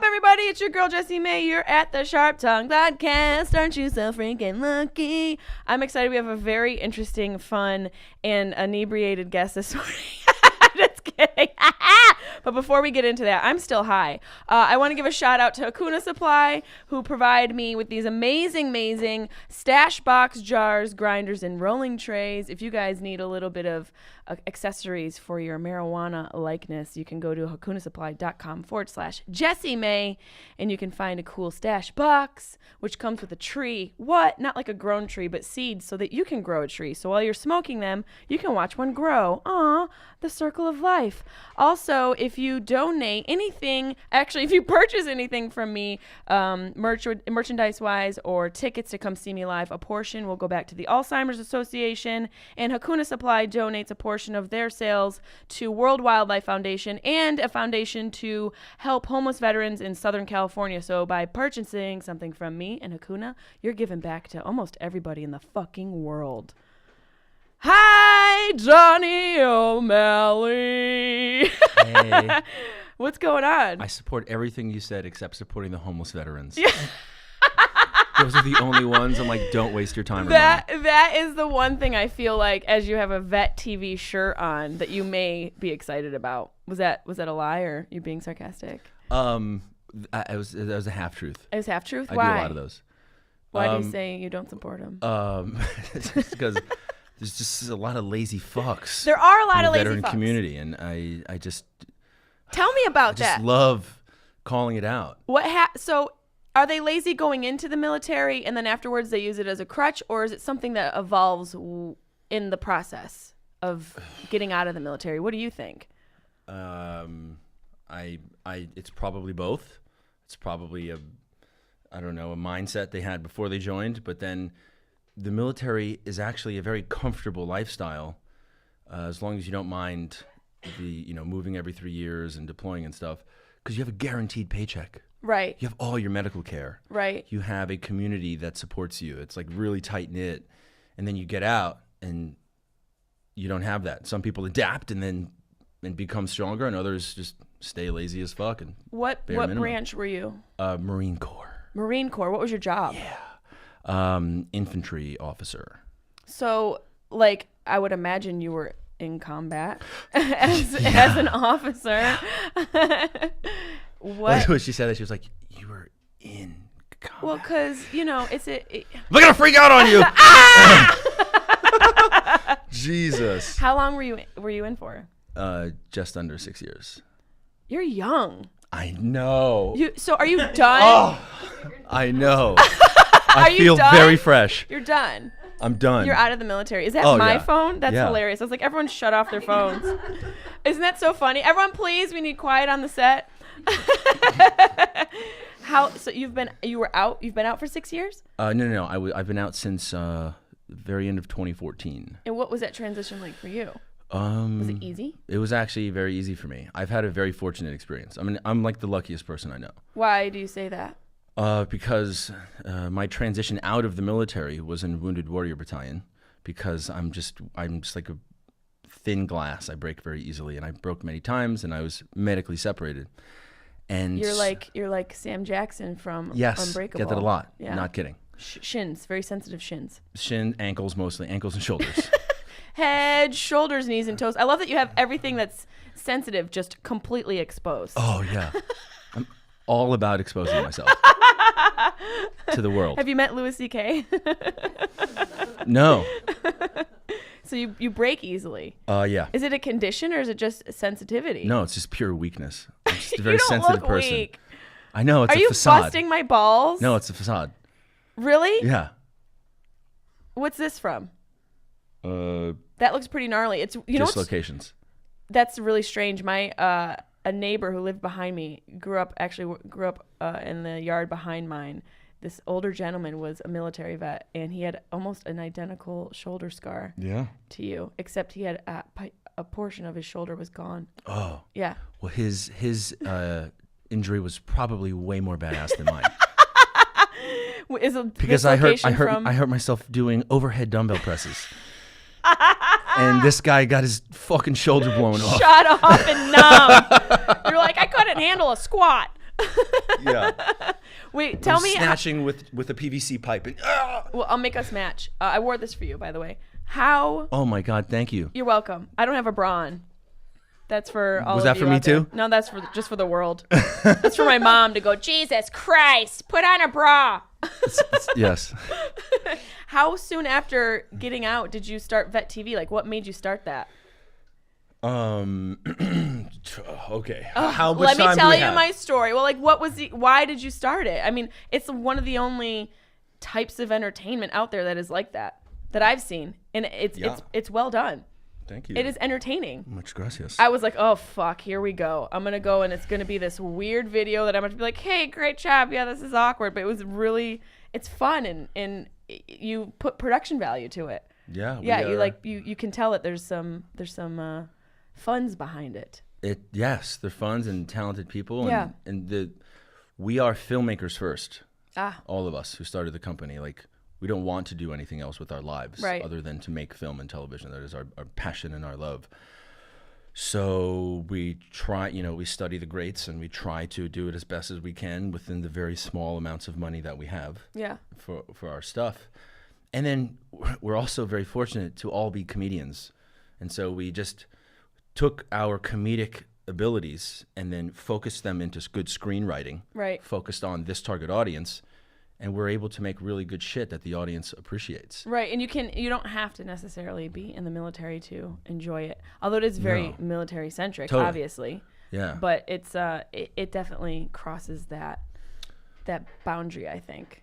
everybody? It's your girl, Jessimae. You're at the Sharp Tongue Podcast. Aren't you so freaking lucky? I'm excited. We have a very interesting, fun, and inebriated guest this morning. Just kidding. But before we get into that, I'm still high. I want to give a shout out to Hakuna Supply, who provide me with these amazing stash box jars, grinders, and rolling trays. If you guys need a little bit of accessories for your marijuana likeness, you can go to hakunasupply.com/Jessimae, and you can find a cool stash box, which comes with a tree. What? Not like a grown tree, but seeds so that you can grow a tree. So while you're smoking them, you can watch one grow. Aw, the circle of life. Also, if you donate anything, actually, if you purchase anything from me, merchandise-wise or tickets to come see me live, a portion will go back to the Alzheimer's Association, and Hakuna Supply donates a portion of their sales to World Wildlife Foundation and a foundation to help homeless veterans in Southern California. So by purchasing something from me and Hakuna, you're giving back to almost everybody in the fucking world. Hi, Donny O'Malley. Hey. What's going on? I support everything you said except supporting the homeless veterans. Yeah. Those are the only ones. I'm like, don't waste your time. That is the one thing I feel like, as you have a Vet TV shirt on, that you may be excited about. Was that a lie, or you being sarcastic? That was a half truth. It was half truth. I Why? do a lot of those. Why do you say you don't support them? Just because there's just a lot of lazy fucks. There are a lot of lazy veteran fucks. community, and I just tell me about that. I just love calling it out. So are they lazy going into the military and then afterwards they use it as a crutch, or is it something that evolves in the process of getting out of the military? What do you think? It's probably both. It's probably a mindset they had before they joined, but then the military is actually a very comfortable lifestyle, as long as you don't mind moving every 3 years and deploying and stuff, because you have a guaranteed paycheck. Right. You have all your medical care. Right. You have a community that supports you. It's like really tight knit. And then you get out and you don't have that. Some people adapt and become stronger, and others just stay lazy as fuck. And what branch were you? Marine Corps. Marine Corps. What was your job? Yeah. Infantry officer. So, like, I would imagine you were in combat as an officer. What? When she said that, she was like, "You were in combat." Well, because it's We're gonna freak out on you. Jesus. How long were you in for? Just under 6 years. You're young. I know. So are you done? Oh, I know. I feel very fresh. You're done. I'm done. You're out of the military. Is that my phone? That's hilarious. I was like, everyone shut off their phones. Isn't that so funny? Everyone, please, we need quiet on the set. So you've been out for 6 years? No. I've been out since the very end of 2014. And what was that transition like for you? Was it easy? It was actually very easy for me. I've had a very fortunate experience. I mean, I'm like the luckiest person I know. Why do you say that? Because my transition out of the military was in Wounded Warrior Battalion, because I'm just like a thin glass. I break very easily, and I broke many times, and I was medically separated. And you're like Sam Jackson from Unbreakable. Get that a lot. Yeah. Not kidding. Shins, very sensitive shins. Ankles mostly, ankles and shoulders. Head, shoulders, knees, and toes. I love that you have everything that's sensitive just completely exposed. Oh yeah, I'm all about exposing myself to the world. Have you met Louis C.K.? No. So you break easily. Yeah. Is it a condition or is it just sensitivity? No, it's just pure weakness. I'm just a very sensitive person. Weak. I know, it's a facade. Are you busting my balls? No, it's a facade. Really? Yeah. What's this from? That looks pretty gnarly. It's dislocations. That's really strange. My a neighbor who lived behind me grew up in the yard behind mine. This older gentleman was a military vet, and he had almost an identical shoulder scar to you, except he had a portion of his shoulder was gone. Oh. Yeah. Well, his injury was probably way more badass than mine. Because I hurt myself doing overhead dumbbell presses. And this guy got his fucking shoulder blown off. Shut off and numb. You're like, I couldn't handle a squat. Yeah. Wait, tell me. Snatching with a PVC pipe. And, Well, I'll make us match. I wore this for you, by the way. How? oh my God! Thank you. You're welcome. I don't have a bra on. That's for all Was of that you for me out there. too? No, that's just for the world. That's for my mom to go, Jesus Christ, put on a bra. Yes. How soon after getting out did you start Vet TV? Like, what made you start that? Okay. How much Let me time do tell we you have? my story. Well, like, why did you start it? I mean, it's one of the only types of entertainment out there that is like that I've seen, and it's well done. Thank you. It is entertaining. Much gracias. I was like, oh, fuck, here we go. I'm going to go, and it's going to be this weird video that I'm going to be like, hey, great job. Yeah, this is awkward. But it was really, it's fun, and you put production value to it. Yeah. Yeah, you can tell that there's some funds behind it. Yes, they're funds and talented people. And, Yeah. And we are filmmakers first. Ah. All of us who started the company. Like, we don't want to do anything else with our lives other than to make film and television. That is our passion and our love. So we try, we study the greats and we try to do it as best as we can within the very small amounts of money that we have for our stuff. And then we're also very fortunate to all be comedians. And so we just took our comedic abilities and then focused them into good screenwriting, focused on this target audience. And we're able to make really good shit that the audience appreciates. Right, and you don't have to necessarily be in the military to enjoy it. Although it is very military centric, obviously. Yeah. But it's it definitely crosses that boundary, I think.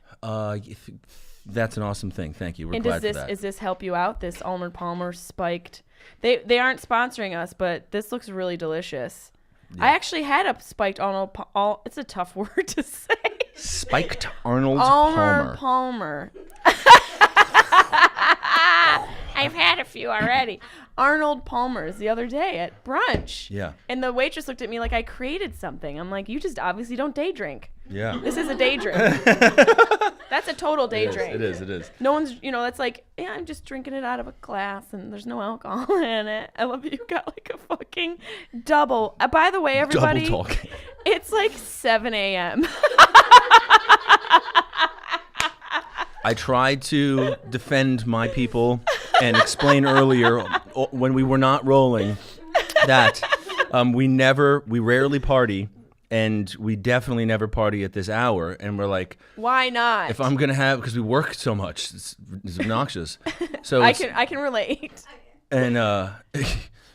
That's an awesome thing. Thank you. We're glad for that. Does this help you out? This Arnold Palmer spiked. They aren't sponsoring us, but this looks really delicious. Yeah. I actually had a spiked Arnold. It's a tough word to say. Spiked Arnold Palmer. Palmer. I've had a few already. Arnold Palmer's the other day at brunch. Yeah. And the waitress looked at me like I created something. I'm like, you just obviously don't day drink. Yeah. This is a day drink. That's a total day drink. It is. No one's, that's like, yeah, I'm just drinking it out of a glass and there's no alcohol in it. I love you got like a fucking double. By the way, everybody, double talk. It's like 7 a.m. I tried to defend my people and explain earlier when we were not rolling that we rarely party. And we definitely never party at this hour. And we're like, why not? If I'm going to because we work so much, it's obnoxious. So I can relate. And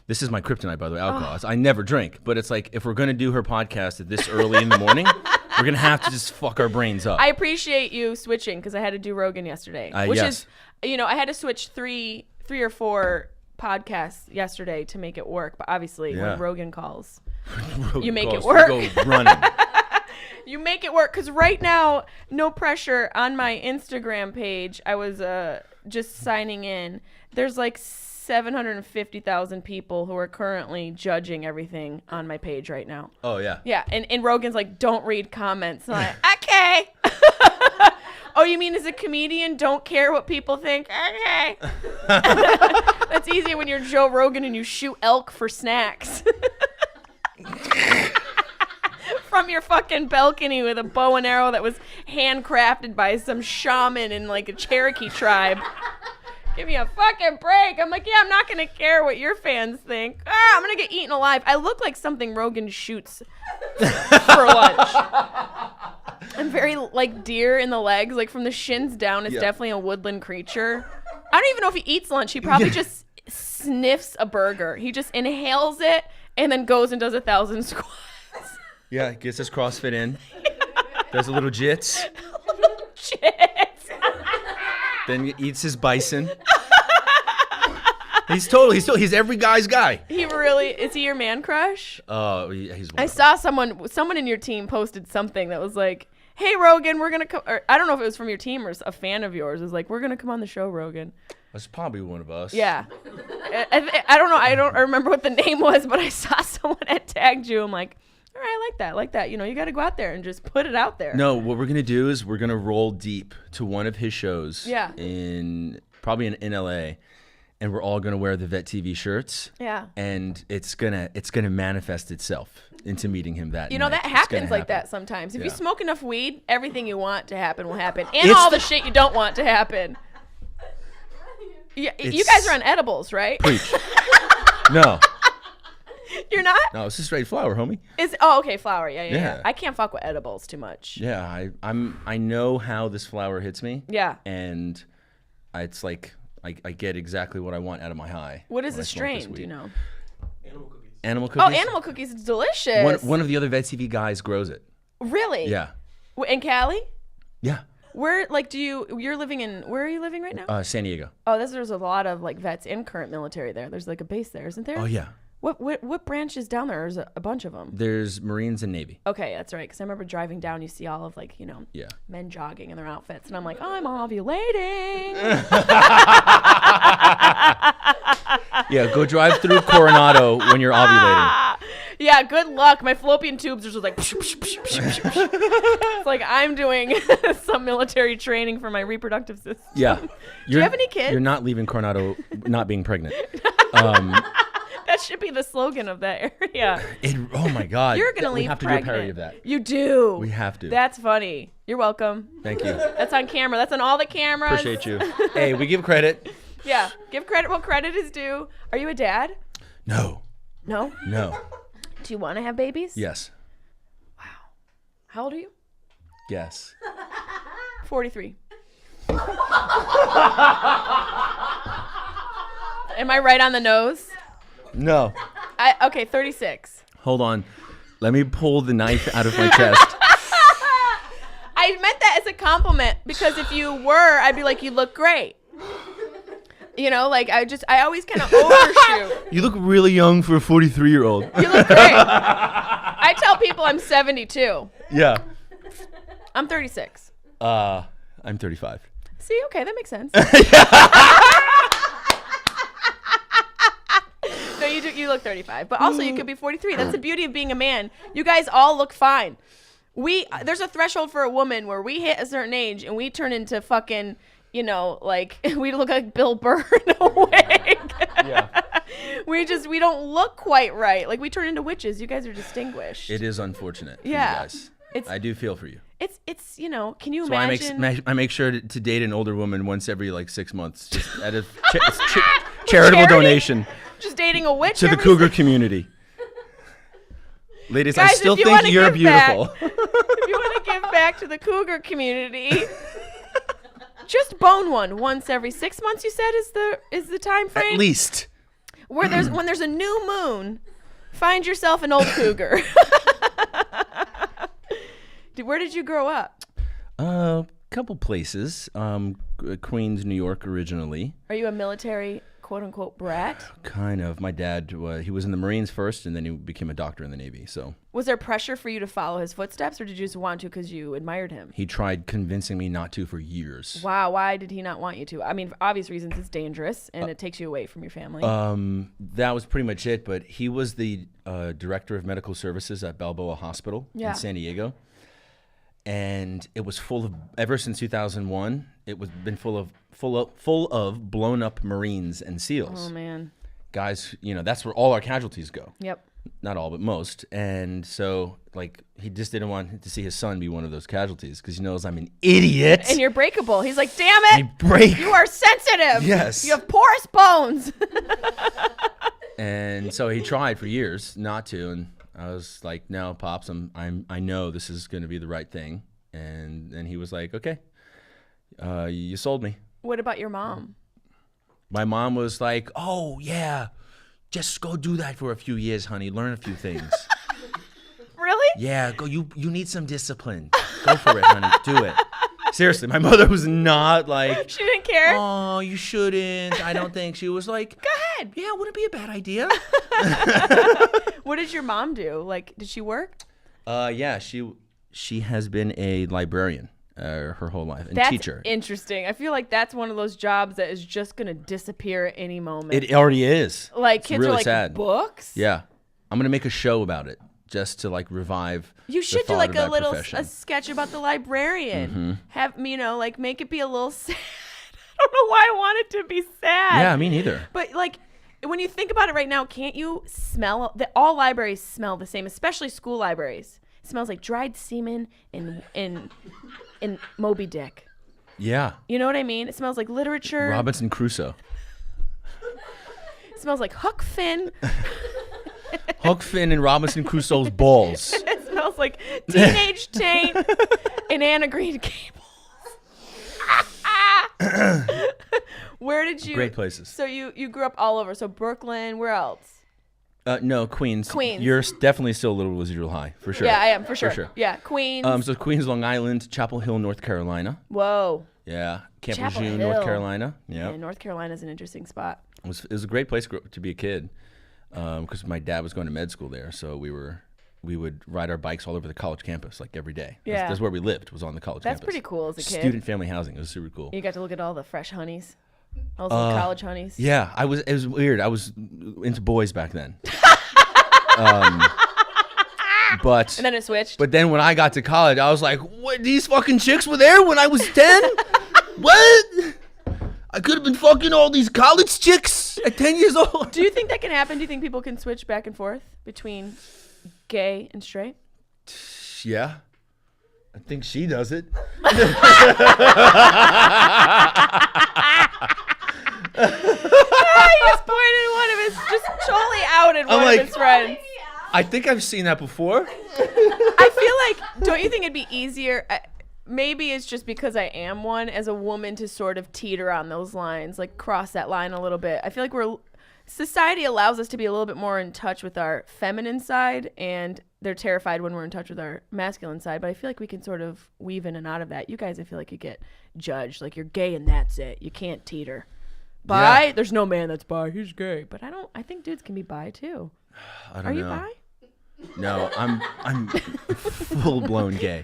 this is my kryptonite, by the way, alcohol. I never drink. But it's like, if we're going to do her podcast at this early in the morning, we're going to have to just fuck our brains up. I appreciate you switching because I had to do Rogan yesterday. Which is, I had to switch three or four podcasts yesterday to make it work. But obviously, when Rogan calls... you make it work. Go running. You make it work because right now, no pressure on my Instagram page. I was just signing in. There's like 750,000 people who are currently judging everything on my page right now. Oh yeah. Yeah, and Rogan's like, don't read comments. I'm like, okay. Oh, you mean as a comedian, don't care what people think? Okay. That's easier when you're Joe Rogan and you shoot elk for snacks. From your fucking balcony with a bow and arrow that was handcrafted by some shaman in like a Cherokee tribe. Give me a fucking break. I'm like, yeah, I'm not going to care what your fans think. I'm going to get eaten alive. I look like something Rogan shoots for lunch. I'm very like deer in the legs, like from the shins down. It's definitely a woodland creature. I don't even know if he eats lunch. He probably just sniffs a burger. He just inhales it and then goes and does 1,000 squats. Yeah, gets his CrossFit in. Does a little jits. Then he eats his bison. He's every guy's guy. He really is. He your man crush? Oh, he's. I saw someone in your team posted something that was like, "Hey Rogan, we're gonna come." Or, I don't know if it was from your team or a fan of yours. It was like, "We're gonna come on the show, Rogan." That's probably one of us. Yeah. I don't know. I don't remember what the name was, but I saw someone had tagged you. I'm like, all right, I like that. You got to go out there and just put it out there. No, what we're going to do is we're going to roll deep to one of his shows. Yeah. Probably in LA. And we're all going to wear the Vet TV shirts. Yeah. And it's going to manifest itself. into meeting him that You know, night. that It's gonna happens like happen. that sometimes. If you Yeah. smoke enough weed, everything you want to happen will happen. And It's all the shit you don't want to happen. Yeah, you guys are on edibles, right? Preach. No. You're not? No, it's a straight flower, homie. Okay, flower. Yeah. Yeah. I can't fuck with edibles too much. Yeah, I know how this flower hits me. Yeah. And it's like I get exactly what I want out of my high. What is when the I smoke this strain? Do weed. you know? Animal cookies. Oh, animal cookies is delicious. One of the other Vet TV guys grows it. Really? Yeah. In Cali? Yeah. Where, like, you're living in, where are you living right now? San Diego. Oh, there's a lot of, like, vets and current military there. There's, like, a base there, isn't there? Oh yeah. What branch is down there? There's a bunch of them. There's Marines and Navy. Okay, that's right. Because I remember driving down, you see all of, like, Yeah. men jogging in their outfits. And I'm like, I'm ovulating. Yeah, go drive through Coronado when you're ovulating. Yeah, good luck. My fallopian tubes are just like, it's like I'm doing some military training for my reproductive system. Yeah. Do you have any kids? You're not leaving Coronado not being pregnant. That should be the slogan of that area. Oh my God. You're going to leave We have to pregnant. do a parody of that. You do. We have to. That's funny. You're welcome. Thank you. That's on camera. That's on all the cameras. Appreciate you. Hey, we give credit. Yeah. Give credit where credit is due. Are you a dad? No. No? No. Do you want to have babies? Yes. Wow. How old are you? Yes. 43. Am I right on the nose? No. Okay, 36. Hold on. Let me pull the knife out of my chest. I meant that as a compliment because if you were, I'd be like, you look great. You know, like I always kind of overshoot. You look really young for a 43-year-old. You look great. I tell people I'm 72. Yeah. I'm 36. I'm 35. See, okay, that makes sense. No, you do. You look 35, but also you could be 43. That's the beauty of being a man. You guys all look fine. There's a threshold for a woman where we hit a certain age and we turn into fucking, like we look like Bill Burr in a wig. Yeah. We don't look quite right. Like we turn into witches. You guys are distinguished. It is unfortunate. Yeah. For you guys. I do feel for you. It's can you So I imagine? I make sure to date an older woman once every like 6 months, just at a charitable Charity? donation Just dating a witch to the every cougar community. Ladies, Guys, I still if you think wanna you're give back- beautiful. If you want to give back to the cougar community, just bone one once every 6 months. You said is the time frame. At least. When there's a new moon, find yourself an old cougar. Where did you grow up? A couple places. Queens, New York originally. Are you a military quote unquote brat? Kind of. My dad, he was in the Marines first, and then he became a doctor in the Navy. So Was there pressure for you to follow his footsteps, or did you just want to because you admired him? he tried convincing me not to for years. Wow, why did he not want you to? I mean, for obvious reasons, it's dangerous and it takes you away from your family. That was pretty much it. But he was the director of medical services at Balboa Hospital in San Diego. And it was full of, ever since 2001, it was been full of blown up Marines and SEALs. Oh man. Guys, that's where all our casualties go. Yep. Not all, but most. And so, like, he just didn't want to see his son be one of those casualties because he knows I'm an idiot. And you're breakable. He's like, damn it. I break. You are sensitive. Yes. You have porous bones. And so he tried for years not to, and I was like, "No, Pops, I know this is going to be the right thing." And he was like, "Okay, you sold me." What about your mom? My mom was like, "Oh yeah, just go do that for a few years, honey. Learn a few things." Really? Yeah, go. You need some discipline. Go for it, honey. Do it. Seriously, my mother was not like, She didn't care? "Oh, you shouldn't." I don't think she was like, Go ahead. "Yeah, wouldn't be a bad idea." What did your mom do? Like, did she work? Yeah, she has been a librarian her whole life and That's teacher. interesting. I feel like that's one of those jobs that is just going to disappear at any moment. It already is. Like, It's kids really are like, sad. books? Yeah, I'm gonna make a show about it just to like revive. You should the do like thought a of that little profession. a sketch about the librarian. Mm-hmm. Have like make it be a little sad. I don't know why I want it to be sad. Yeah, me neither. But like when you think about it right now, can't you smell that all libraries smell the same, especially school libraries? It smells like dried semen and Moby Dick. Yeah. You know what I mean? It smells like literature. Robinson Crusoe. It smells like Huck Finn. Huck Finn and Robinson Crusoe's balls. It smells like Teenage Taint and Anna Green Gables. Where did you? Great places. So you grew up all over. So Brooklyn. Where else? No, Queens. Queens. You're definitely still a little residual high, for sure. Yeah, I am, for sure. Yeah, Queens. So Queens, Long Island, Chapel Hill, North Carolina. Whoa. Yeah, Camp Chapel Lejeune, Hill. North Carolina. Yeah, North Carolina's an interesting spot. It was a great place to be a kid, because my dad was going to med school there, so we would ride our bikes all over the college campus like every day. Yeah. That's where we lived, was on the college campus. That's pretty cool as a kid. Student family housing. It was super cool. You got to look at all the fresh honeys. All those college honeys. Yeah, it was weird. I was into boys back then. But And then it switched. But then when I got to college, I was like, "What? These fucking chicks were there when I was 10? What? I could have been fucking all these college chicks at 10 years old." Do you think that can happen? Do you think people can switch back and forth between gay and straight? Yeah, I think she does it. He just pointed at one of his, just totally outed one of his friends. I think I've seen that before. I feel like, don't you think it'd be easier? Maybe it's just because I am one as a woman to sort of teeter on those lines, like cross that line a little bit. I feel like society allows us to be a little bit more in touch with our feminine side, and they're terrified when we're in touch with our masculine side. But I feel like we can sort of weave in and out of that. You guys, I feel like you get judged, like you're gay and that's it. You can't teeter. Bi? Yeah. There's no man that's bi. He's gay. But I think dudes can be bi too. I don't know. Are you bi? No, I'm full blown gay.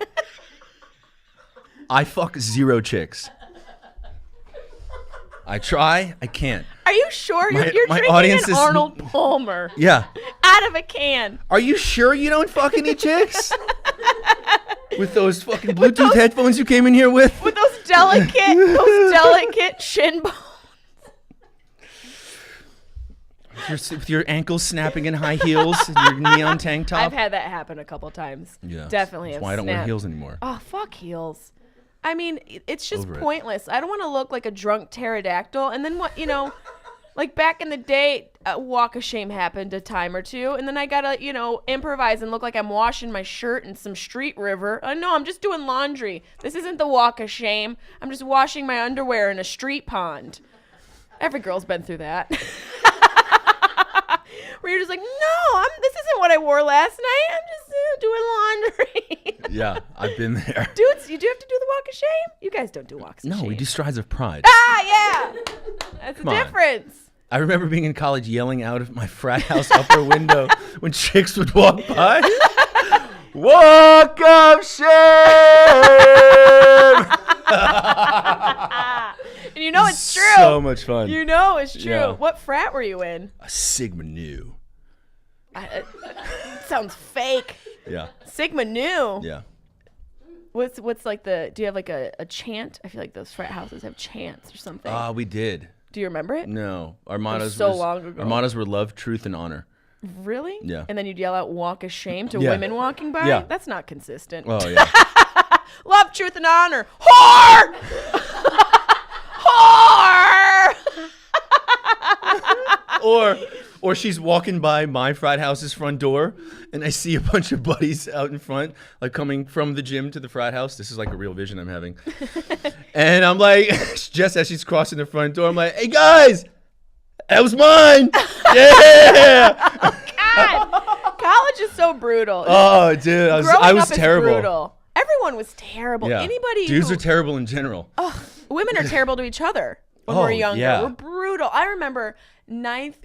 I fuck 0 chicks. I try, I can't. Are you sure? You're drinking audience an Arnold Palmer. Yeah. Out of a can. Are you sure you don't fuck any chicks? With those fucking Bluetooth headphones you came in here with? With those delicate shin bones. With your ankles snapping in high heels and your neon tank top. I've had that happen a couple times. Yeah. Definitely. That's why I don't wear heels anymore. Oh, fuck heels. I mean, it's just pointless. I don't want to look like a drunk pterodactyl. And then what, like back in the day, a walk of shame happened a time or two. And then I got to, improvise and look like I'm washing my shirt in some street river. No, I'm just doing laundry. This isn't the walk of shame. I'm just washing my underwear in a street pond. Every girl's been through that. Where you're just like, no, this isn't what I wore last night. I'm just doing laundry. Yeah, I've been there. Dudes, you do have to do the walk of shame? You guys don't do walks of shame. No, we do strides of pride. Ah, yeah. That's the difference. I remember being in college yelling out of my frat house upper window when chicks would walk by. Walk of shame! And you know it's true. So much fun. You know it's true. Yeah. What frat were you in? A Sigma Nu. Sounds fake. Yeah. Sigma Nu. Yeah. What's like do you have like a chant? I feel like those frat houses have chants or something. We did. Do you remember it? No. Our mottos long ago. Our mottos were love, truth, and honor. Really? Yeah. And then you'd yell out walk of shame to women walking by? Yeah. That's not consistent. Oh, yeah. Love, truth, and honor. Whore! Whore! Or she's walking by my frat house's front door, and I see a bunch of buddies out in front, like coming from the gym to the frat house. This is like a real vision I'm having. And I'm like, just as she's crossing the front door, I'm like, hey guys, that was mine. Yeah. Oh, God. College is so brutal. Oh, dude, I was terrible. Brutal. Everyone was terrible. Yeah. Dudes are terrible in general. Oh, women are terrible to each other when we're younger. Yeah. We're brutal. I remember ninth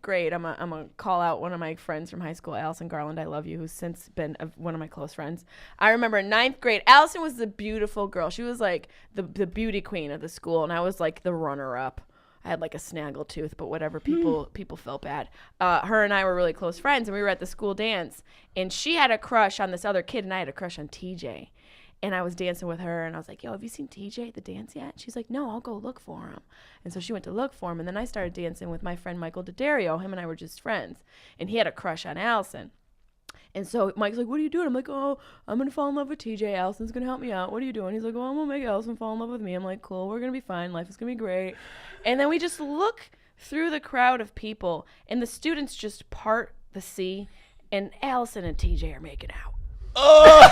grade. I'm gonna call out one of my friends from high school, Allison Garland. I love you, who's since been one of my close friends. I remember ninth grade. Allison was the beautiful girl. She was like the beauty queen of the school, and I was like the runner up. I had like a snaggle tooth, but whatever. People felt bad. Her and I were really close friends, and we were at the school dance, and she had a crush on this other kid, and I had a crush on TJ. And I was dancing with her, and I was like, yo, have you seen TJ at the dance yet? She's like, no, I'll go look for him. And so she went to look for him, and then I started dancing with my friend Michael D'Addario. Him and I were just friends, and he had a crush on Allison. And so Mike's like, what are you doing? I'm like, oh, I'm going to fall in love with TJ. Allison's going to help me out. What are you doing? He's like, well, I'm going to make Allison fall in love with me. I'm like, cool, we're going to be fine. Life is going to be great. And then we just look through the crowd of people, and the students just part the sea, and Allison and TJ are making out. Oh!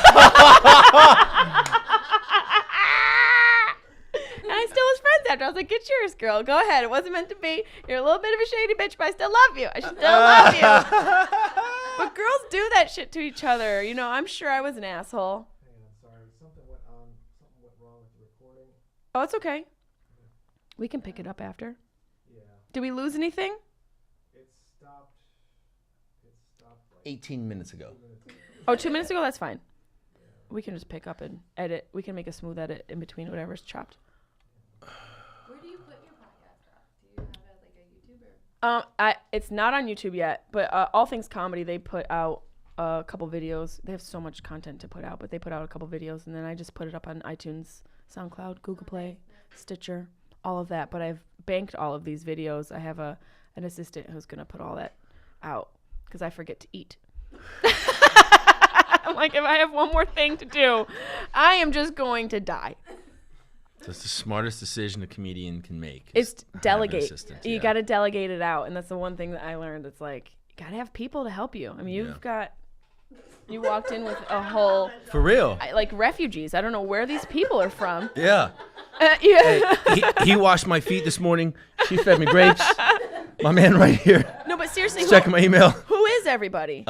And I still was friends after. I was like, get yours, girl. Go ahead. It wasn't meant to be. You're a little bit of a shady bitch, but I still love you. I still love you. But girls do that shit to each other. You know, I'm sure I was an asshole. Hang on, sorry. Something went wrong with the recording. Oh, it's okay. We can pick it up after. Yeah. Did we lose anything? It stopped like 18 minutes ago. 2 minutes ago. Oh, 2 minutes ago? That's fine. We can just pick up and edit. We can make a smooth edit in between whatever's chopped. Where do you put your podcast up? Do you have it like a YouTube or? It's not on YouTube yet, but All Things Comedy, they put out a couple videos. They have so much content to put out, but they put out a couple videos, and then I just put it up on iTunes, SoundCloud, Google Play, Stitcher, all of that. But I've banked all of these videos. I have an assistant who's going to put all that out because I forget to eat. I'm like, if I have one more thing to do, I am just going to die. That's the smartest decision a comedian can make. It's delegate. Assistant, You got to delegate it out, and that's the one thing that I learned. It's like, you got to have people to help you. I mean, you walked in with a whole... For real. Like refugees. I don't know where these people are from. Yeah. Yeah. Hey, he washed my feet this morning. She fed me grapes. My man right here. No, but seriously, Checking my email. Who is everybody?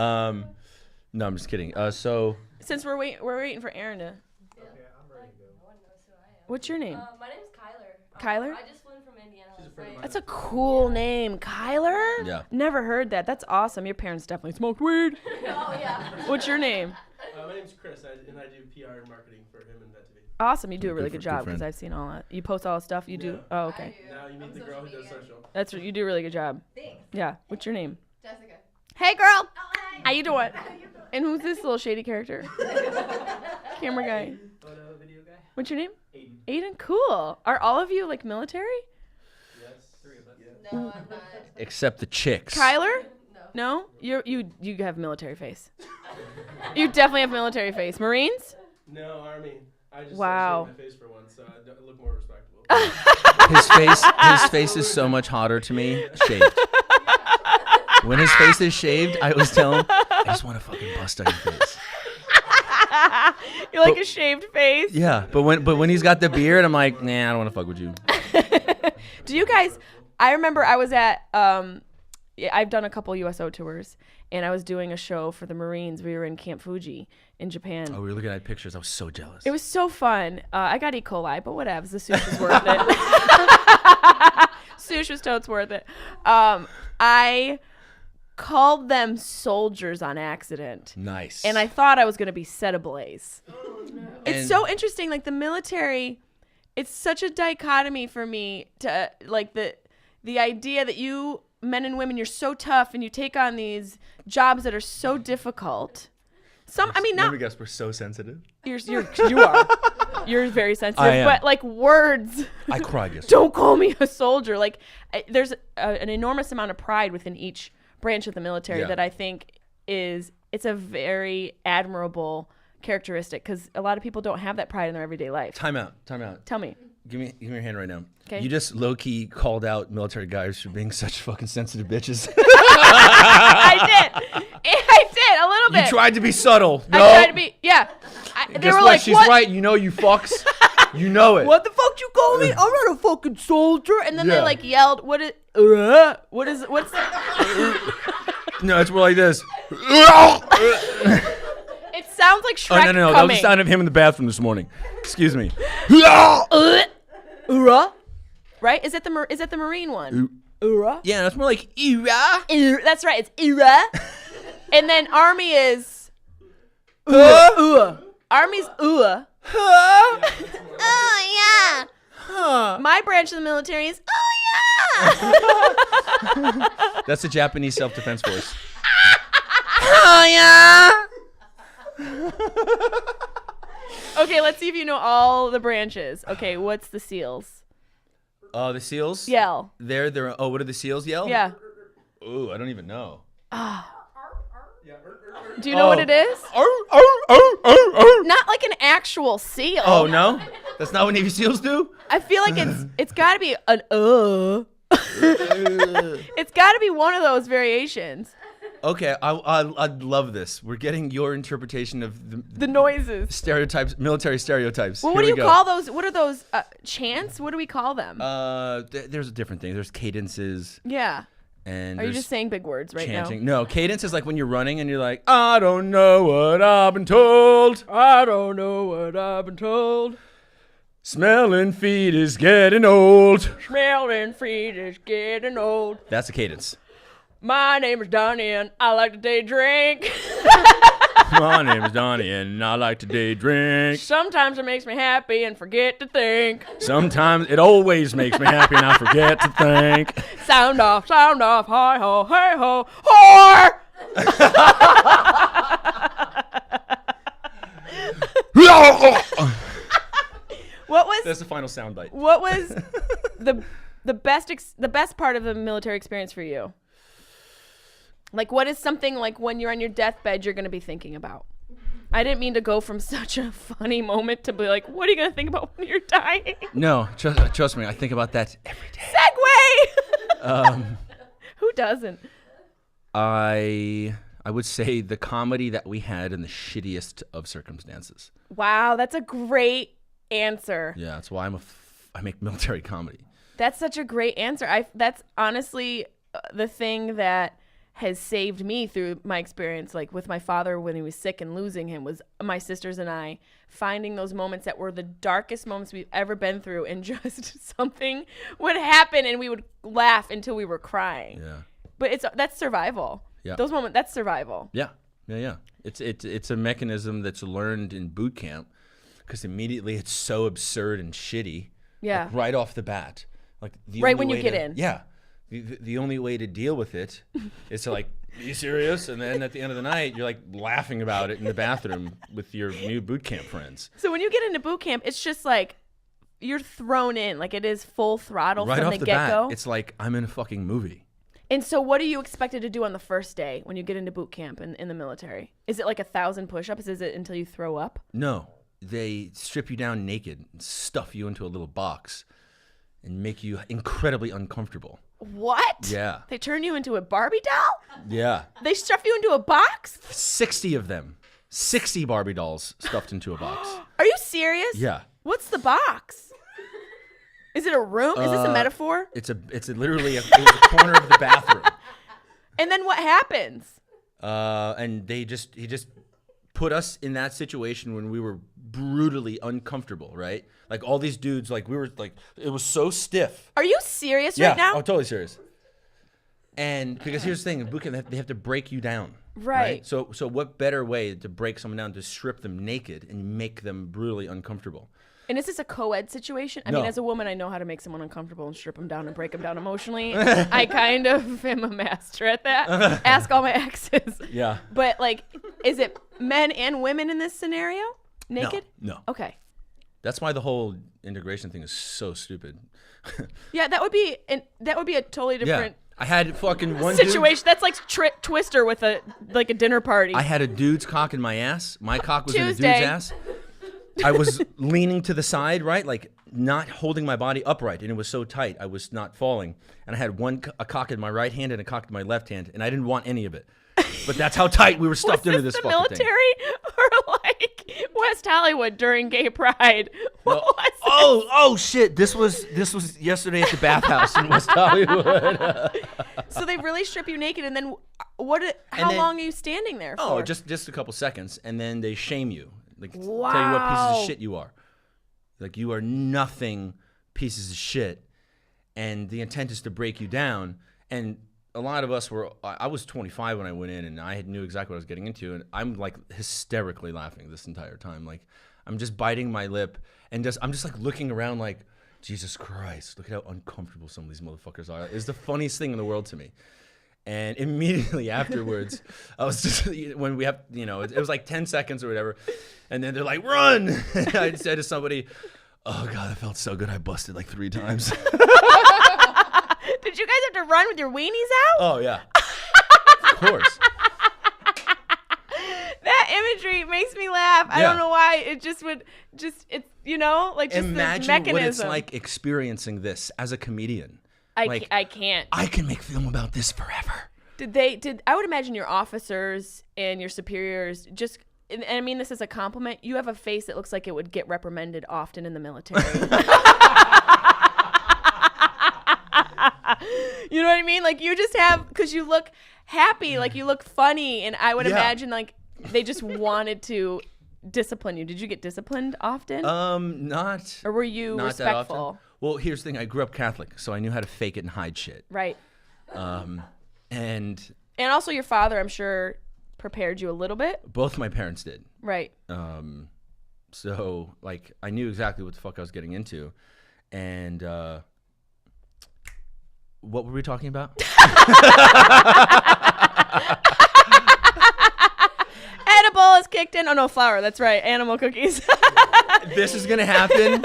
No, I'm just kidding. So Since we're waiting for Aaron to... Okay, I'm ready to go. No one knows who I am. What's your name? My name is Kyler. Kyler? I just flew in from Indiana. She's a friend of mine. That's a cool name. Kyler? Yeah. Never heard that. That's awesome. Your parents definitely smoked weed. Oh yeah. What's your name? My name's Chris, and I do PR and marketing for him and VetTV. Awesome. You do a really Good good job friend. because I've seen all that. You post all the stuff you do? Yeah. Oh, okay. Now you meet the girl who does social. That's you do a really good job. Thanks. Yeah. What's your name? Jessica. Hey, girl. Oh, hi. How you doing? And who's this little shady character? Camera guy. Oh, no, video guy? What's your name? Aiden. Aiden. Cool. Are all of you like military? Yes. 3 of us. Yeah. No, I'm not. except the chicks. Kyler? No. No? You have military face. You definitely have military face. Marines? No, Army. I just Wow. shaved my face for once, so I look more respectable. His face is so much hotter to me shaved. When his face is shaved, I always tell him, I just want to fucking bust on your face. You like a shaved face? Yeah, but when he's got the beard, I'm like, nah, I don't want to fuck with you. Do you guys? I remember I was at. I've done a couple USO tours, and I was doing a show for the Marines. We were in Camp Fuji in Japan. Oh, we were looking at pictures. I was so jealous. It was so fun. I got E. coli, but whatever. The sushi was worth it. Sushi was totes worth it. I called them soldiers on accident. Nice. And I thought I was going to be set ablaze. It's And- so interesting. Like the military, it's such a dichotomy for me to like the idea that you men and women, you're so tough and you take on these jobs that are so difficult. I mean, Let me not guess, we're so sensitive. you are. You're very sensitive, I am. but like words. I cried yesterday. Don't call me a soldier. Like there's an enormous amount of pride within each branch of the military Yeah. that I think it's a very admirable characteristic because a lot of people don't have that pride in their everyday life. Time out. Tell me. Give me your hand right now. 'Kay. You just low-key called out military guys for being such fucking sensitive bitches. I did a little bit. You tried to be subtle. No. I tried to be, yeah. They Guess were what? like, She's what? right. You know you fucks. You know it. What the fuck you call me? I'm not a fucking soldier. And then they Yeah. like yelled, what's No, it's more like this. it sounds like Shrek Oh, no. That was coming. the sound of him in the bathroom this morning. Excuse me. Right? Is it the Marine one? Yeah, that's more like Ira. That's right. It's ira. And then Army is Army's Yeah, that's more oh yeah. My branch of the military is oh yeah. That's the Japanese self-defense force. Oh yeah. Okay, let's see if you know all the branches. Okay, what's the SEALs? The SEALs? Yell. They're. Oh, what do the SEAls yell? Yeah. Ooh, I don't even know. Do you know what it is? Oh. Not like an actual seal. Oh no, that's not what Navy SEAls do. I feel like it's got to be an It's got to be one of those variations. Okay, I'd love this. We're getting your interpretation of The noises. stereotypes, military stereotypes. Well, Here what do we you go. call those? What are those chants? What do we call them? There's a different thing. There's cadences Yeah. and Are you there's just saying big words right chanting. now? No, cadence is like when you're running and you're like, I don't know what I've been told. I don't know what I've been told. Smelling feet is getting old. Smelling feet is getting old. That's a cadence. My name is Donny and I like to day drink. My name is Donny and I like to day drink. Sometimes it makes me happy and forget to think. Sometimes it always makes me happy and I forget to think. Sound off, hi ho, hey ho, whore! What was That's the final soundbite. what was the best part of the military experience for you? Like, what is something like when you're on your deathbed you're gonna be thinking about? I didn't mean to go from such a funny moment to be like, what are you gonna think about when you're dying? No, trust me, I think about that every day. Segway. Who doesn't? I would say the comedy that we had in the shittiest of circumstances. Wow, that's a great answer. Yeah, that's why I make military comedy. That's such a great answer. That's honestly the thing that has saved me through my experience, like with my father when he was sick and losing him, was my sisters and I finding those moments that were the darkest moments we've ever been through, and just something would happen and we would laugh until we were crying. Yeah. But that's survival. Yeah. Those moments, that's survival. Yeah. It's a mechanism that's learned in boot camp because immediately it's so absurd and shitty. Yeah. Like right off the bat. Like Right when you get in. Yeah. The only way to deal with it is to like be serious, and then at the end of the night you're like laughing about it in the bathroom with your new boot camp friends. So when you get into boot camp, it's just like you're thrown in, like it is full throttle Right from off the the bat, get-go. it's like I'm in a fucking movie. And so what are you expected to do on the first day when you get into boot camp in the military? Is it like 1,000 push-ups? Is it until you throw up? No, they strip you down naked and stuff you into a little box and make you incredibly uncomfortable. What? Yeah. They turn you into a Barbie doll? Yeah. They stuff you into a box? 60 of them. 60 Barbie dolls stuffed into a box. Are you serious? Yeah. What's the box? Is it a room? Is this a metaphor? It's literally it was a corner of the bathroom. And then what happens? And he just put us in that situation when we were brutally uncomfortable, right? Like all these dudes, like we were like, it was so stiff. Are you serious Yeah, right now? I'm totally serious. And because here's the thing, in boot camp, they have to break you down. Right. So what better way to break someone down to strip them naked and make them brutally uncomfortable? And is this a co-ed situation? I No. mean, as a woman, I know how to make someone uncomfortable and strip them down and break them down emotionally. I kind of am a master at that. Ask all my exes. Yeah. But, like, is it men and women in this scenario? Naked? No. Okay. That's why the whole integration thing is so stupid. Yeah, that would be a totally different I had fucking one situation. That's like Twister with a dinner party. I had a dude's cock in my ass. My cock was Tuesday. in a dude's ass. I was leaning to the side, right? Like not holding my body upright, and it was so tight I was not falling. And I had a cock in my right hand and a cock in my left hand, and I didn't want any of it. But that's how tight we were stuffed was into this this the fucking thing. military or like West Hollywood during Gay Pride? What was this? Oh shit! This was yesterday at the bathhouse in West Hollywood. So they really strip you naked, and then how then- long are you standing there for? Oh, just a couple seconds, and then they shame you. Like tell you what Wow. pieces of shit you are. Like you are nothing pieces of shit, and the intent is to break you down. And a lot of us were. I was 25 when I went in, and I knew exactly what I was getting into, and I'm like hysterically laughing this entire time. Like I'm just biting my lip, and I'm just like looking around, like Jesus Christ, look at how uncomfortable some of these motherfuckers are. It's the funniest thing in the world to me. And immediately afterwards, I was just, when we have, it was like 10 seconds or whatever. And then they're like, run. And I said to somebody, oh God, that felt so good. I busted like 3 times. Did you guys have to run with your weenies out? Oh yeah, of course. That imagery makes me laugh. I don't know why. It just would it's like just Imagine the mechanism. what it's like experiencing this as a comedian. I can't. I can make film about this forever. I would imagine your officers and your superiors just, and I mean this as a compliment, you have a face that looks like it would get reprimanded often in the military. You know what I mean? Like you just have, because you look happy, like you look funny, and I would imagine like they just wanted to discipline you. Did you get disciplined often? Not. Or were you not respectful? That often. Well, here's the thing. I grew up Catholic, so I knew how to fake it and hide shit. Right. And also your father, I'm sure, prepared you a little bit. Both my parents did. Right. So like I knew exactly what the fuck I was getting into, and what were we talking about? Edible is kicked in. Oh no, flour. That's right. Animal cookies. This is gonna happen.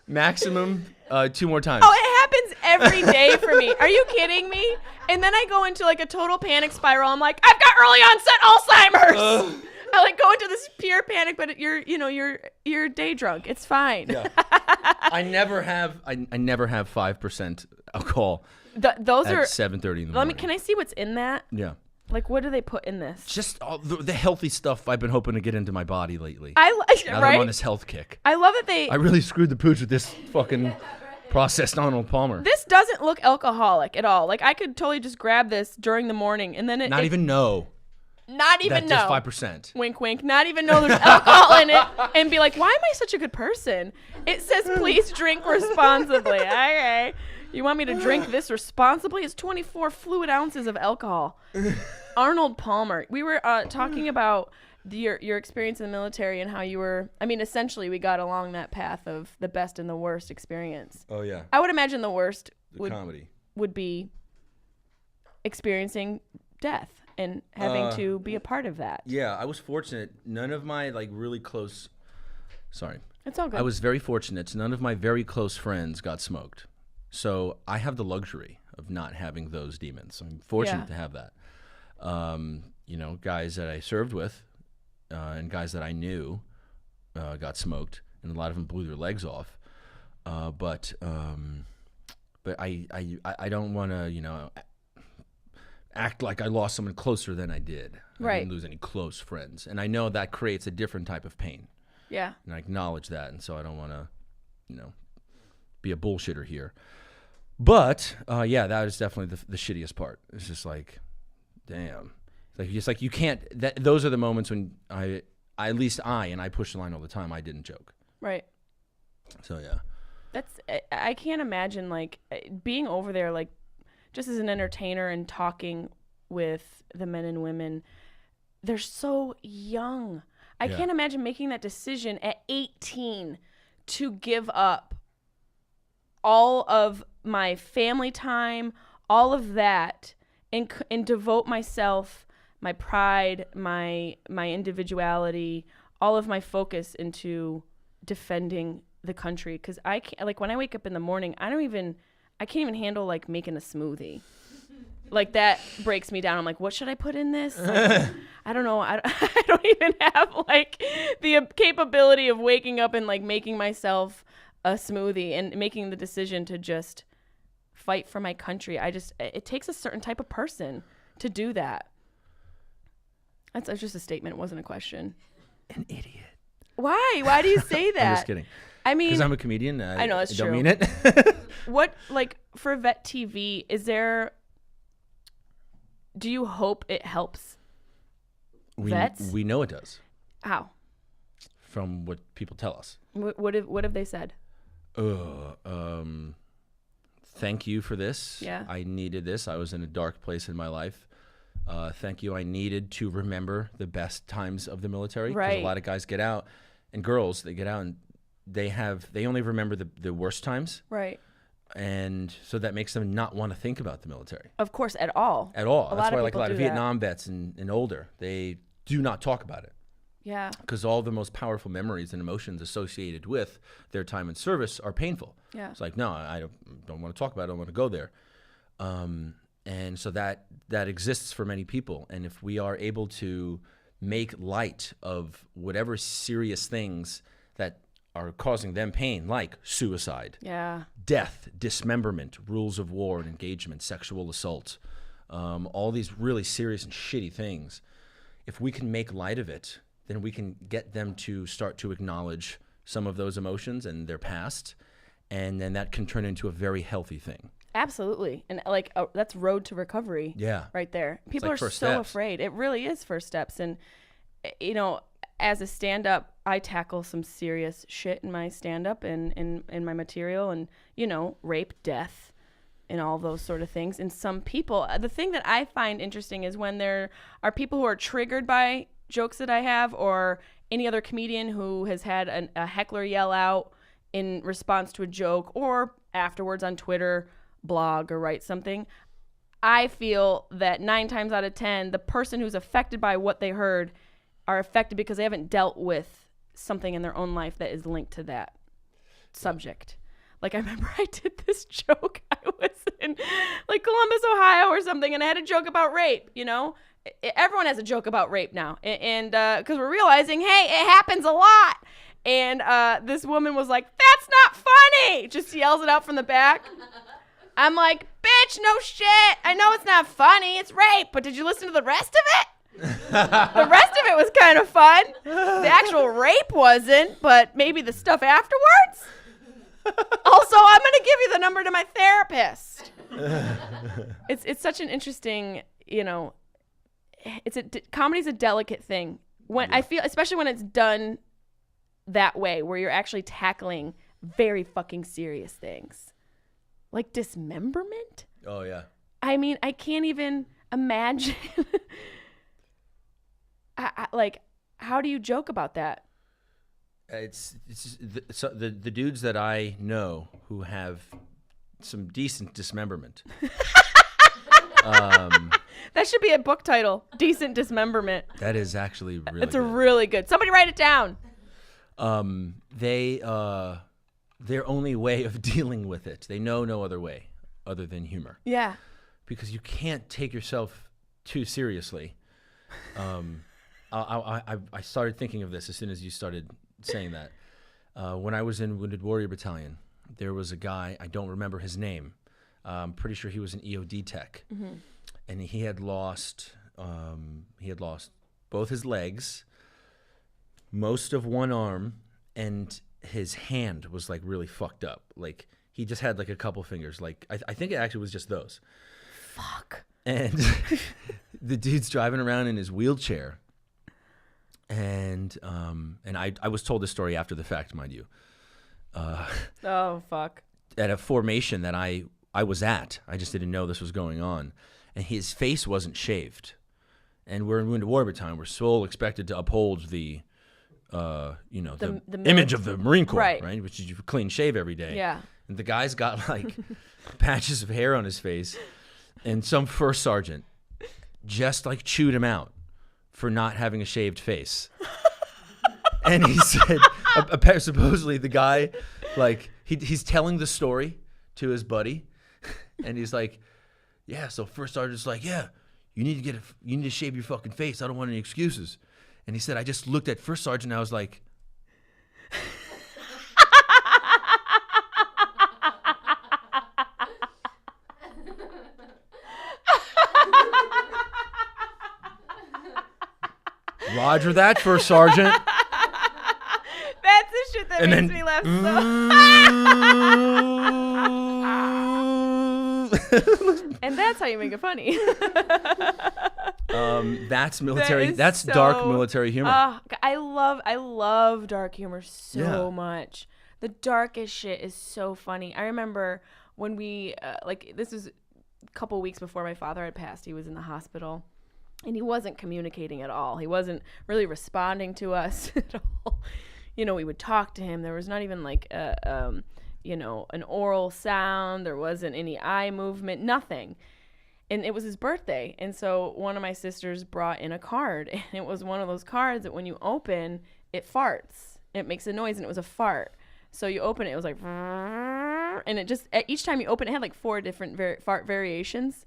Maximum 2 more times. Oh, it happens every day for me. Are you kidding me? And then I go into like a total panic spiral. I'm like, I've got early onset Alzheimer's. I like go into this pure panic, but you're day drunk. It's fine. Yeah. I never have 5% alcohol. Those at are 7:30 in the morning. Can I see what's in that? Yeah. Like, what do they put in this? Just all the healthy stuff I've been hoping to get into my body lately. Now that I'm right? on this health kick. I love that they. I really screwed the pooch with this fucking processed Arnold Palmer. This doesn't look alcoholic at all. Like I could totally just grab this during the morning and then Not even know. Just Just 5%. Wink, wink. Not even know there's alcohol in it, and be like, why am I such a good person? It says please drink responsibly. Okay. You want me to drink this responsibly? It's 24 fluid ounces of alcohol. Arnold Palmer. We were talking about your experience in the military and how you were, I mean, essentially we got along that path of the best and the worst experience. Oh, yeah. I would imagine the worst comedy would be experiencing death and having to be a part of that. Yeah, I was fortunate. None of my really close, sorry. It's all good. I was very fortunate. None of my very close friends got smoked. So I have the luxury of not having those demons. I'm fortunate to have that. Guys that I served with and guys that I knew got smoked, and a lot of them blew their legs off. But I don't want to, act like I lost someone closer than I did. I didn't lose any close friends. And I know that creates a different type of pain. Yeah. And I acknowledge that. And so I don't want to, be a bullshitter here. But, that is definitely the shittiest part. It's just like, damn. You can't, those are the moments when I push the line all the time, I didn't joke. Right. So, yeah. I can't imagine, being over there, just as an entertainer and talking with the men and women, they're so young. I can't imagine making that decision at 18 to give up all of my family time, all of that, and devote myself, my pride, my individuality, all of my focus into defending the country. Because I can't, when I wake up in the morning, I can't even handle making a smoothie. That breaks me down. I'm like, what should I put in this? I don't know. I don't even have the capability of waking up and making myself a smoothie and making the decision to just fight for my country. It takes a certain type of person to do that. That's just a statement. It wasn't a question. An idiot. Why? Why do you say that? I'm just kidding. I mean, because I'm a comedian. I know that's true. true. I don't mean it. What, for Vet TV, do you hope it helps vets? We know it does. How? From what people tell us. What have they said? Thank you for this. Yeah. I needed this. I was in a dark place in my life. Thank you. I needed to remember the best times of the military. Right. Because a lot of guys get out, and girls, they get out and they only remember the worst times. Right. And so that makes them not want to think about the military Of course, at all. at all. A That's lot why of like a people lot of do that. Vietnam vets and older, they do not talk about it. Yeah. Because all the most powerful memories and emotions associated with their time in service are painful. Yeah. It's like, no, I don't want to talk about it. I don't want to go there. And so that exists for many people. And if we are able to make light of whatever serious things that are causing them pain, like suicide, Yeah. death, dismemberment, rules of war and engagement, sexual assault, all these really serious and shitty things, if we can make light of it, then we can get them to start to acknowledge some of those emotions and their past, and then that can turn into a very healthy thing. Absolutely. And like that's road to recovery. Yeah. Right there. People like are first so steps. afraid. It really is first steps. And, you know, as a stand-up, I tackle some serious shit in my stand-up and in my material and, you know, rape, death, and all those sort of things. And some people, the thing that I find interesting is when there are people who are triggered by jokes that I have, or any other comedian who has had a heckler yell out in response to a joke, or afterwards on Twitter, blog, or write something. I feel that 9 times out of 10, the person who's affected by what they heard are affected because they haven't dealt with something in their own life that is linked to that subject. Like, I remember I did this joke. I was in like Columbus, Ohio or something, and I had a joke about rape, you know? Everyone has a joke about rape now. And because we're realizing, hey, it happens a lot. And this woman was like, that's not funny. Just yells it out from the back. I'm like, bitch, no shit. I know it's not funny. It's rape. But did you listen to the rest of it? The rest of it was kind of fun. The actual rape wasn't, but maybe the stuff afterwards. Also, I'm going to give you the number to my therapist. It's such an interesting, you know, comedy's a delicate thing. When I feel, especially when it's done that way, where you're actually tackling very fucking serious things. Like dismemberment? Oh, yeah. I mean, I can't even imagine. Like, how do you joke about that? It's the dudes that I know who have some decent dismemberment. That should be a book title. Decent dismemberment. That is actually really It's good. really good. Somebody write it down. Their only way of dealing with it, they know no other way other than humor. Yeah. Because you can't take yourself too seriously. I started thinking of this as soon as you started saying that. When I was in Wounded Warrior Battalion, there was a guy, I don't remember his name. I'm pretty sure he was an EOD tech. Mm-hmm. And he had lost both his legs, most of one arm, and his hand was like really fucked up. Like he just had like a couple fingers. Like I think it actually was just those. Fuck. And the dude's driving around in his wheelchair. And I was told this story after the fact, mind you. Oh, fuck. At a formation that I was at. I just didn't know this was going on. And his face wasn't shaved. And we're in Wounded Warrior Battalion. We're so expected to uphold the image of the Marine Corps, right? Which is you clean shave every day. Yeah. And the guy's got like patches of hair on his face. And some first sergeant just like chewed him out for not having a shaved face. And he said, supposedly the guy, like, he's telling the story to his buddy. And he's like, yeah, so first sergeant's like, yeah, you need to shave your fucking face. I don't want any excuses. And he said, I just looked at first sergeant and I was like, Roger that, first sergeant. That's the shit that makes me laugh so. And that's how you make it funny. That's military. That is dark military humor. I love dark humor so much. The darkest shit is so funny. I remember when we this was a couple weeks before my father had passed. He was in the hospital. And he wasn't communicating at all. He wasn't really responding to us at all. You know, we would talk to him. There was not even like an oral sound. There wasn't any eye movement, nothing. And it was his birthday. And so one of my sisters brought in a card. And it was one of those cards that when you open, it farts. It makes a noise, and it was a fart. So you open it, it was like, and it just, each time you open it, it had like 4 different fart variations.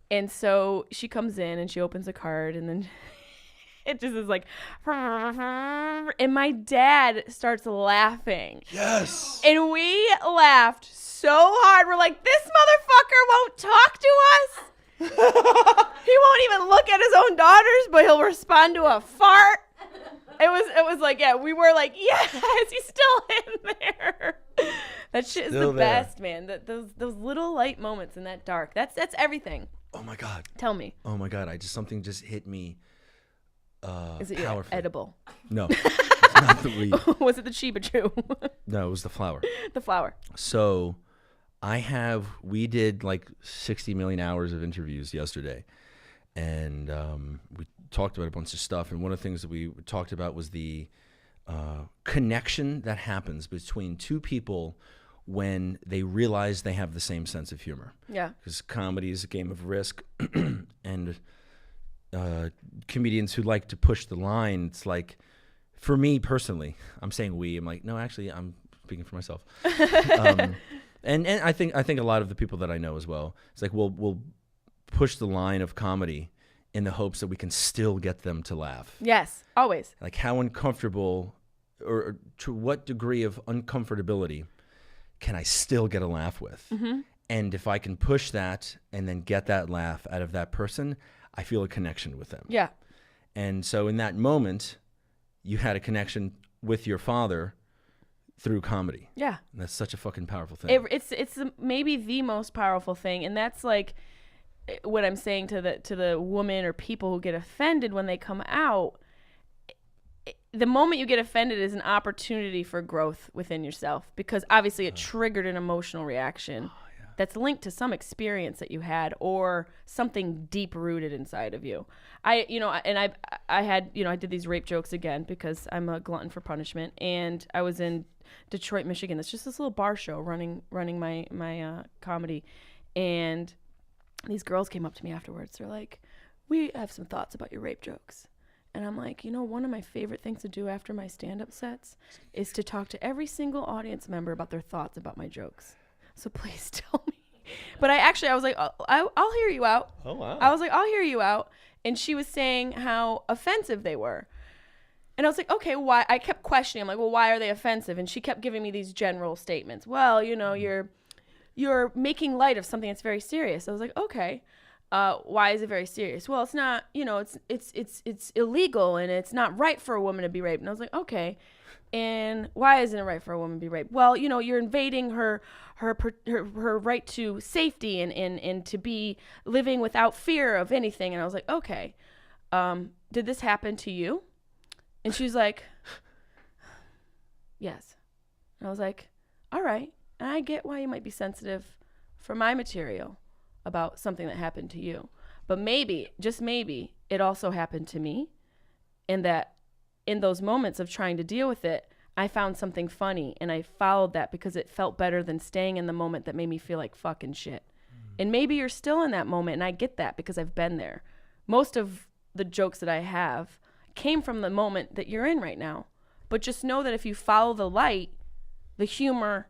And so she comes in and she opens a card, and then it just is like, and my dad starts laughing. Yes. And we laughed so hard. We're like, this motherfucker won't talk to us. He won't even look at his own daughters, but he'll respond to a fart. It was like, yeah, we were like, yes, he's still in there. That shit is the best, man. Those little light moments in that dark. That's everything. Oh my God. Tell me. Oh my God. something just hit me. Is it powerfully. edible? No, it's not the weed. Was it the Chiba Chew? No, it was the flower. The flower. So we did like 60 million hours of interviews yesterday, and we talked about a bunch of stuff. And one of the things that we talked about was the connection that happens between two people when they realize they have the same sense of humor. Yeah. Because comedy is a game of risk, and comedians who like to push the line, it's like, for me personally, I'm saying we, I'm like, no, actually, I'm speaking for myself. And I think a lot of the people that I know as well, it's like we'll push the line of comedy in the hopes that we can still get them to laugh. Yes, always. Like how uncomfortable, or to what degree of uncomfortability can I still get a laugh with? Mm-hmm. And if I can push that and then get that laugh out of that person, I feel a connection with them. Yeah. And so in that moment, you had a connection with your father through comedy. Yeah. And that's such a fucking powerful thing. It's maybe the most powerful thing, and that's like what I'm saying to the woman or people who get offended when they come out. The moment you get offended is an opportunity for growth within yourself, because obviously it triggered an emotional reaction that's linked to some experience that you had or something deep rooted inside of you. I did these rape jokes again because I'm a glutton for punishment, and I was in Detroit, Michigan. It's just this little bar show running my comedy, and these girls came up to me afterwards. They're like, "We have some thoughts about your rape jokes." And I'm like, one of my favorite things to do after my stand-up sets is to talk to every single audience member about their thoughts about my jokes. So please tell me. But I was like, I'll hear you out. Oh, wow. I was like, I'll hear you out. And she was saying how offensive they were. And I was like, okay, why? I kept questioning. I'm like, well, why are they offensive? And she kept giving me these general statements. Well, you're making light of something that's very serious. I was like, okay. Why is it very serious? Well, it's not, it's illegal, and it's not right for a woman to be raped. And I was like, okay. And why isn't it right for a woman to be raped? Well, you're invading her right to safety and to be living without fear of anything. And I was like, okay, did this happen to you? And she was like, yes. And I was like, all right. And I get why you might be sensitive for my material about something that happened to you. But maybe, just maybe, it also happened to me, and that in those moments of trying to deal with it, I found something funny, and I followed that because it felt better than staying in the moment that made me feel like fucking shit. And maybe you're still in that moment, and I get that because I've been there. Most of the jokes that I have came from the moment that you're in right now. But just know that if you follow the light, the humor,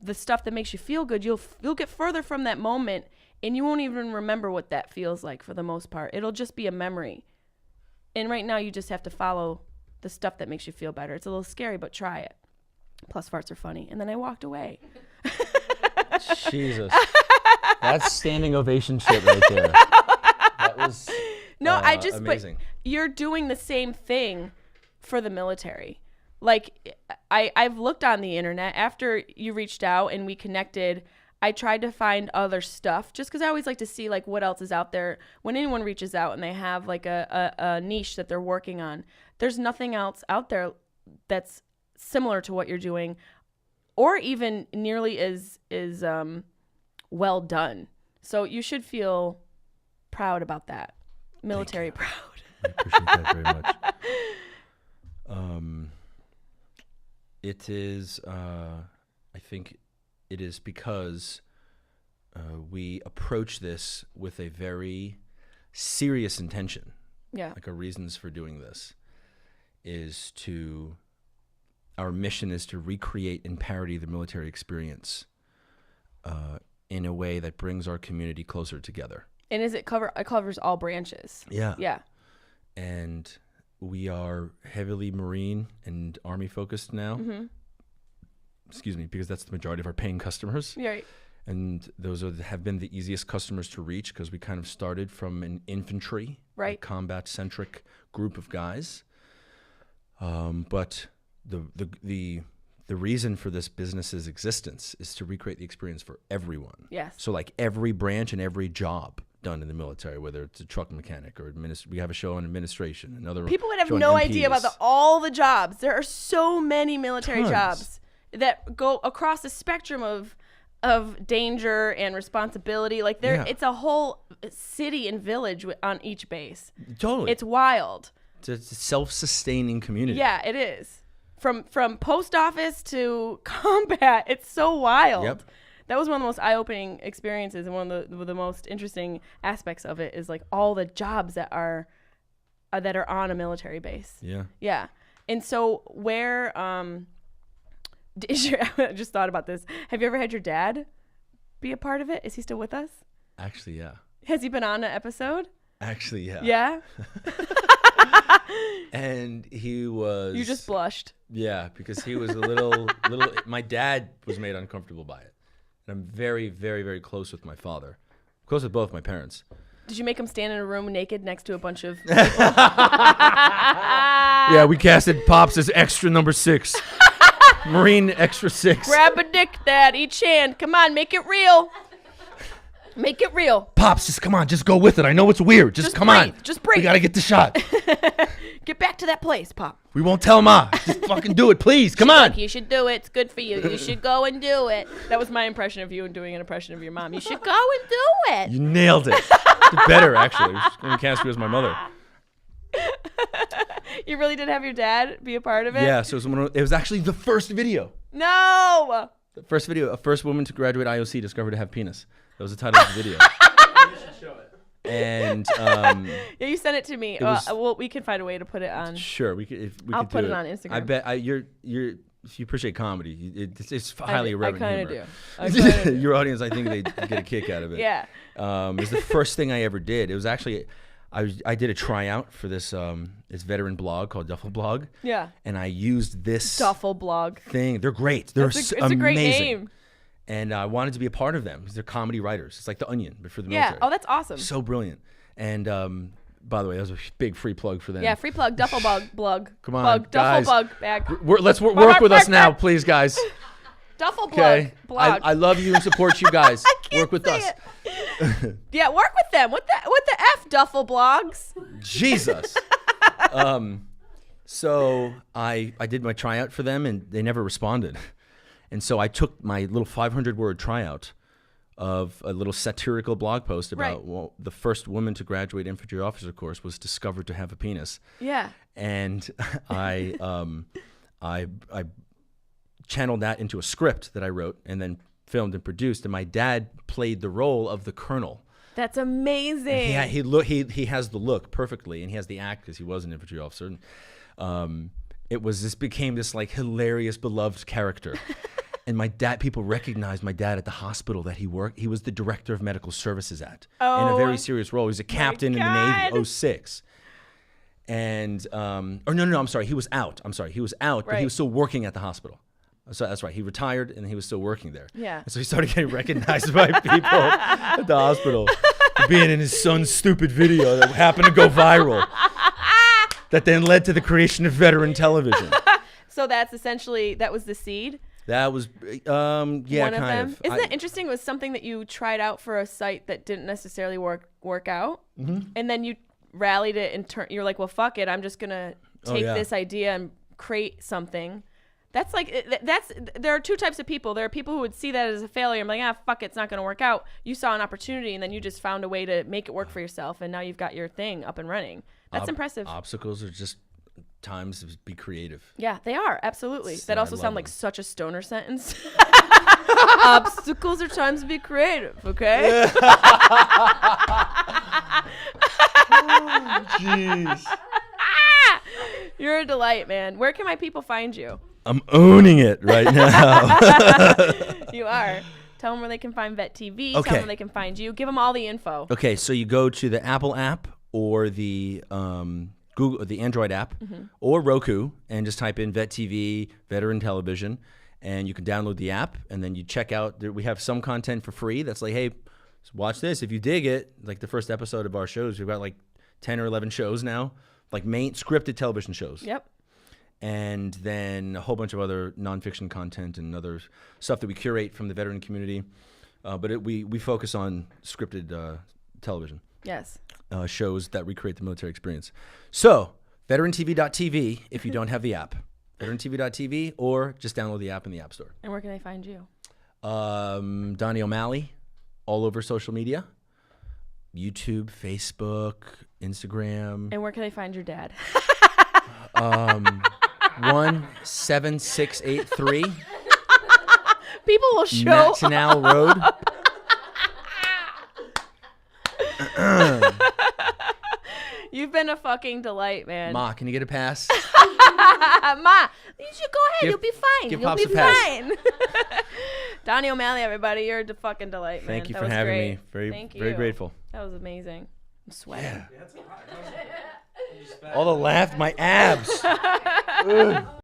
the stuff that makes you feel good, you'll get further from that moment, and you won't even remember what that feels like for the most part. It'll just be a memory. And right now you just have to follow the stuff that makes you feel better. It's a little scary, but try it. Plus farts are funny. And then I walked away. Jesus. That's standing ovation shit right there. That was amazing. But you're doing the same thing for the military. Like, I've looked on the internet after you reached out and we connected. I tried to find other stuff just because I always like to see like what else is out there. When anyone reaches out and they have like a niche that they're working on, there's nothing else out there that's similar to what you're doing, or even nearly as well done. So you should feel proud about that. Military proud. I appreciate that very much. It is, I think, it is because we approach this with a very serious intention. Yeah. Like our reasons for doing this is our mission is to recreate and parody the military experience in a way that brings our community closer together. And it covers all branches. Yeah. Yeah. And we are heavily Marine and Army focused now. Mm-hmm. Excuse me, because that's the majority of our paying customers. Yeah. Right. And those have been the easiest customers to reach because we kind of started from an infantry, right, combat-centric group of guys. But the reason for this business's existence is to recreate the experience for everyone. Yes. So like every branch and every job done in the military, whether it's a truck mechanic or we have a show on administration, another people would have show on no MPs. idea about all the jobs. There are so many military Tons. jobs that go across the spectrum of danger and responsibility. Like it's a whole city and village on each base. Totally. It's wild. It's a self-sustaining community. Yeah, it is. From post office to combat, it's so wild. Yep. That was one of the most eye-opening experiences, and one of the most interesting aspects of it is like all the jobs that are on a military base. Yeah. Yeah. And so where I just thought about this. Have you ever had your dad be a part of it? Is he still with us? Actually, yeah. Has he been on an episode? Actually, yeah. Yeah? And he was... You just blushed. Yeah, because he was a little... My dad was made uncomfortable by it. And I'm very, very, very close with my father. Close with both my parents. Did you make him stand in a room naked next to a bunch of... Yeah, we casted Pops as extra number 6. Marine extra 6. Grab a dick, Dad. Each hand. Come on, make it real. Make it real. Pops, just come on. Just go with it. I know it's weird. Just come breathe. on. Just breathe. We got to get the shot. Get back to that place, Pop. We won't tell Ma. Just fucking do it, please. Come on. Like, you should do it. It's good for you. You should go and do it. That was my impression of you and doing an impression of your mom. You should go and do it. You nailed it. It's better, actually. We cast you as my mother. You really did have your dad be a part of it? Yeah, so it was actually the first video. No! The first video, a first woman to graduate IOC discovered to have penis. That was the title of the video. You should show it. And yeah, you sent it to me. Well, we can find a way to put it on. Sure, we could. I'll could put do it on Instagram. I bet you're. If you appreciate comedy, it's highly irreverent I humor. kind of do. Your audience, I think they get a kick out of it. Yeah. It was the first thing I ever did. It was actually, I did a tryout for this veteran blog called Duffel Blog. Yeah. And I used this Duffel Blog thing. They're great. They're it's amazing. a great name. And I wanted to be a part of them because they're comedy writers. It's like The Onion, but for the military. Yeah. Oh, that's awesome. So brilliant. And by the way, that was a big free plug for them. Yeah, free plug. Duffel Blog. Come on, Plug. guys. Duffel Blog bag. Let's work with us now, please, guys. Duffel Okay. Blog. I love you and support you guys. I can't Work with say us. it. Yeah, work with them. What the F, Duffel Blogs? Jesus. So I did my tryout for them, and they never responded. And so I took my little 500-word tryout of a little satirical blog post about the first woman to graduate infantry officer course was discovered to have a penis. Yeah. And I channeled that into a script that I wrote and then filmed and produced. And my dad played the role of the colonel. That's amazing. And he has the look perfectly, and he has the act because he was an infantry officer. And, became this like hilarious, beloved character. And people recognized my dad at the hospital that he worked. He was the director of medical services in a very serious role. He was a captain in the Navy, 06. And, I'm sorry. He was out. But he was still working at the hospital. So that's right. He retired and he was still working there. Yeah. And so he started getting recognized by people at the hospital for being in his son's stupid video that happened to go viral. That then led to the creation of veteran television. So that was the seed? That was, one of them. Isn't that interesting? It was something that you tried out for a site that didn't necessarily work out. Mm-hmm. And then you rallied it and you're like, well, fuck it. I'm just going to take this idea and create something. That's there are two types of people. There are people who would see that as a failure and be like, fuck it, it's not going to work out. You saw an opportunity and then you just found a way to make it work for yourself. And now you've got your thing up and running. That's impressive. Obstacles are just times be creative. Yeah, they are. Absolutely. That I also love sounds like them. such a stoner sentence. Obstacles are times to be creative, okay? Jeez. You're a delight, man. Where can my people find you? I'm owning it right now. You are. Tell them where they can find Vet TV. Okay. Tell them where they can find you. Give them all the info. Okay, so you go to the Apple app or the Google, the Android app, or Roku, and just type in Vet TV, Veteran Television, and you can download the app. And then you check out. We have some content for free. That's like, hey, watch this if you dig it. Like the first episode of our shows, we've got like 10 or 11 shows now, like main scripted television shows. Yep. And then a whole bunch of other nonfiction content and other stuff that we curate from the veteran community. But we focus on scripted television Yes. shows that recreate the military experience. So, veterantv.tv if you don't have the app. veterantv.tv, or just download the app in the App Store. And where can they find you? Donny O'Malley, all over social media. YouTube, Facebook, Instagram. And where can they find your dad? 17683 People will show. Maxinal Road. You've been a fucking delight, man. Ma, can you get a pass? Ma, you should go ahead. Give- You'll be fine. give You'll Pops be a pass. fine. Donny O'Malley, everybody. You're a fucking delight, man. Thank you That for was having great. me. Very, Thank very you. grateful. That was amazing. I'm sweating. Yeah. Yeah, it's hot. All the laugh, my abs.